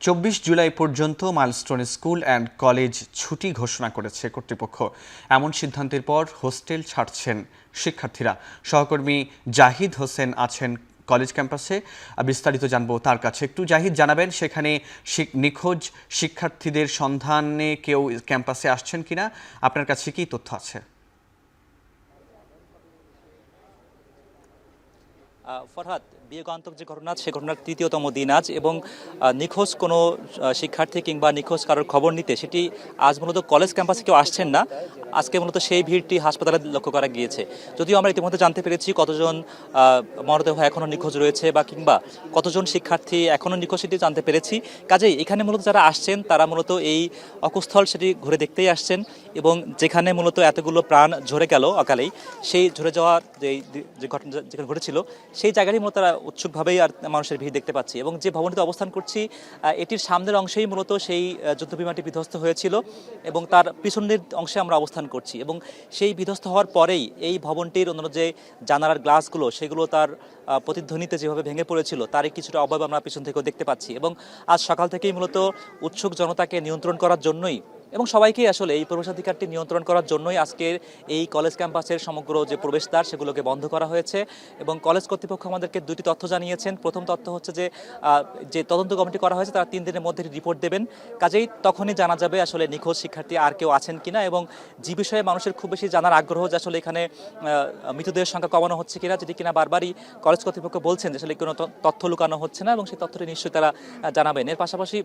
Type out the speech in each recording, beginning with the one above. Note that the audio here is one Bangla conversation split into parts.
24 জুলাই পর্যন্ত মাইলস্টোন স্কুল অ্যান্ড কলেজ ছুটি ঘোষণা করেছে কর্তৃপক্ষ। এমন সিদ্ধান্তের পর হোস্টেল ছাড়ছেন শিক্ষার্থীরা। সহকর্মী জাহিদ হোসেন আছেন কলেজ ক্যাম্পাসে, বিস্তারিত জানবো তার কাছে। একটু জাহিদ জানাবেন, সেখানে নিখোঁজ শিক্ষার্থীদের সন্ধানে কেউ ক্যাম্পাসে আসছেন কিনা, আপনার কাছে কি তথ্য আছে? ফরহাদ, বিয়োগান্তক যে ঘটনা, সে ঘটনার তৃতীয়তম দিন আজ, এবং নিখোঁজ কোনো শিক্ষার্থী কিংবা নিখোঁজ কারোর খবর নিতে সেটি আজ মূলত কলেজ ক্যাম্পাসে কেউ আসছেন না। আজকে মূলত সেই ভিড়টি হাসপাতালে লক্ষ্য করা গিয়েছে। যদিও আমরা ইতিমধ্যে জানতে পেরেছি কতজন মরদেহ এখনও নিখোঁজ রয়েছে বা কিংবা কতজন শিক্ষার্থী এখনও নিখোঁজ সেটি জানতে পেরেছি। কাজেই এখানে মূলত যারা আসছেন তারা মূলত এই অকুস্থল সেটি ঘুরে দেখতেই আসছেন, এবং যেখানে মূলত এতগুলো প্রাণ ঝরে গেল অকালেই, সেই ঝরে যাওয়া যে ঘটনা যেখানে ঘটেছিল সেই জায়গাটি মূলত তারা উৎসুকভাবেই আর মানুষের ভিড় দেখতে পাচ্ছি। এবং যে ভবনটিতে অবস্থান করছি এটির সামনের অংশেই মূলত সেই যুদ্ধ বিমানটি বিধ্বস্ত হয়েছিল, এবং তার পিছনের অংশে আমরা অবস্থান করছি। এবং সেই বিধ্বস্ত হওয়ার পরেই এই ভবনটির অন্যান্য যে জানালার গ্লাসগুলো সেগুলো তার প্রতিধ্বনিতে যেভাবে ভেঙে পড়েছিল তারই কিছুটা অবয়ব আমরা পিছন থেকেও দেখতে পাচ্ছি। এবং আজ সকাল থেকেই মূলত উৎসুক জনতাকে নিয়ন্ত্রণ করার জন্যই এবং সবাইকেই আসলে এই প্রবেশাধিকারটি নিয়ন্ত্রণ করার জন্যই আজকের এই কলেজ ক্যাম্পাসের সমগ্র যে প্রবেশদ্বার সেগুলোকে বন্ধ করা হয়েছে। এবং কলেজ কর্তৃপক্ষ আমাদেরকে দুটি তথ্য জানিয়েছেন। প্রথম তথ্য হচ্ছে যে তদন্ত কমিটি করা হয়েছে তারা 3 দিনের মধ্যে রিপোর্ট দেবেন, কাজেই তখনই জানা যাবে আসলে নিখোঁজ শিক্ষার্থী আর কেউ আছেন কিনা, এবং যে বিষয়ে মানুষের খুব বেশি জানার আগ্রহ যে আসলে এখানে মৃতদেহের সংখ্যা কমানো হচ্ছে কিনা, যেটি কিনা বারবারই কলেজ কর্তৃপক্ষ বলছেন যে আসলে কোনো তথ্য লুকানো হচ্ছে না, এবং সেই তথ্যটি নিশ্চয়ই তারা জানাবেন। এর পাশাপাশি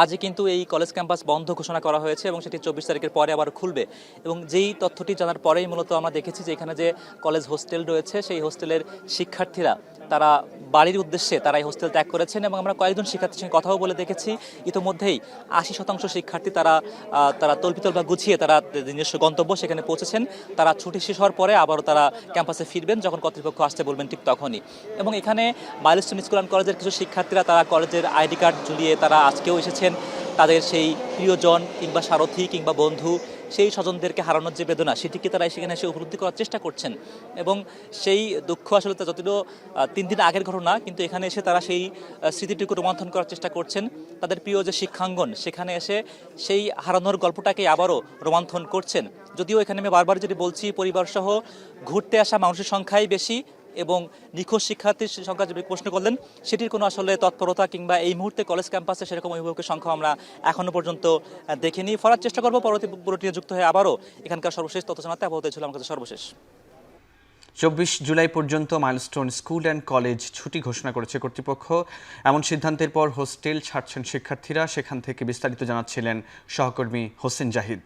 আজই কিন্তু এই কলেজ ক্যাম্পাস বন্ধ ঘোষণা করা হয়েছে, এবং সেটি 24 তারিখের পরে আবার খুলবে। এবং যেই তথ্যটি জানার পরেই মূলত আমরা দেখেছি যে এখানে যে কলেজ হোস্টেল রয়েছে সেই হোস্টেলের শিক্ষার্থীরা তারা বাড়ির উদ্দেশ্যে তারা এই হোস্টেল ত্যাগ করেছেন। এবং আমরা কয়েকজন শিক্ষার্থীর সঙ্গে কথাও বলে দেখেছি, ইতিমধ্যেই 80% শিক্ষার্থী তারা তল্পিতল বা গুছিয়ে তারা নিজস্ব গন্তব্য সেখানে পৌঁছেছেন। তারা ছুটি শেষ হওয়ার পরে আবারও তারা ক্যাম্পাসে ফিরবেন যখন কর্তৃপক্ষ আসতে বলবেন, ঠিক তখনই। এবং এখানে মাইলস্টোন স্কুল অ্যান্ড কলেজের কিছু শিক্ষার্থীরা তারা কলেজের আইডি কার্ড ঝুলিয়ে তারা আজকেও এসেছেন। তাদের সেই প্রিয়জন কিংবা সারথী কিংবা বন্ধু, সেই স্বজনদেরকে হারানোর যে বেদনা সেটিকে তারা সেখানে এসে উপলব্ধি করার চেষ্টা করছেন। এবং সেই দুঃখ আসলে যদিও 3 দিন আগের ঘটনা, কিন্তু এখানে এসে তারা সেই স্মৃতিটুকু রোমন্থন করার চেষ্টা করছেন। তাদের প্রিয় যে শিক্ষাঙ্গন সেখানে এসে সেই হারানোর গল্পটাকে আবারও রোমন্থন করছেন। যদিও এখানে আমি বারবার যদি বলছি, পরিবারসহ ঘুরতে আসা মানুষের সংখ্যাই বেশি, এবং নিখোঁজ শিক্ষার্থীর সংখ্যা যে প্রশ্ন করলেন সেটির কোনো আসলে তৎপরতা কিংবা এই মুহূর্তে কলেজ ক্যাম্পাসে সেরকম অভিভাবকের সংখ্যা আমরা এখনো পর্যন্ত দেখিনি। ফলার চেষ্টা করবো পরবর্তী বুলেটিনে যুক্ত হয়ে আবারও এখানকার সর্বশেষ তথ্য জানাতে। আপাতত ছিল আমার কাছে সর্বশেষ। 24 জুলাই পর্যন্ত মাইলস্টোন স্কুল অ্যান্ড কলেজ ছুটি ঘোষণা করেছে কর্তৃপক্ষ। এমন সিদ্ধান্তের পর হোস্টেল ছাড়ছেন শিক্ষার্থীরা। সেখান থেকে বিস্তারিত জানাচ্ছিলেন সহকর্মী হোসেন জাহিদ।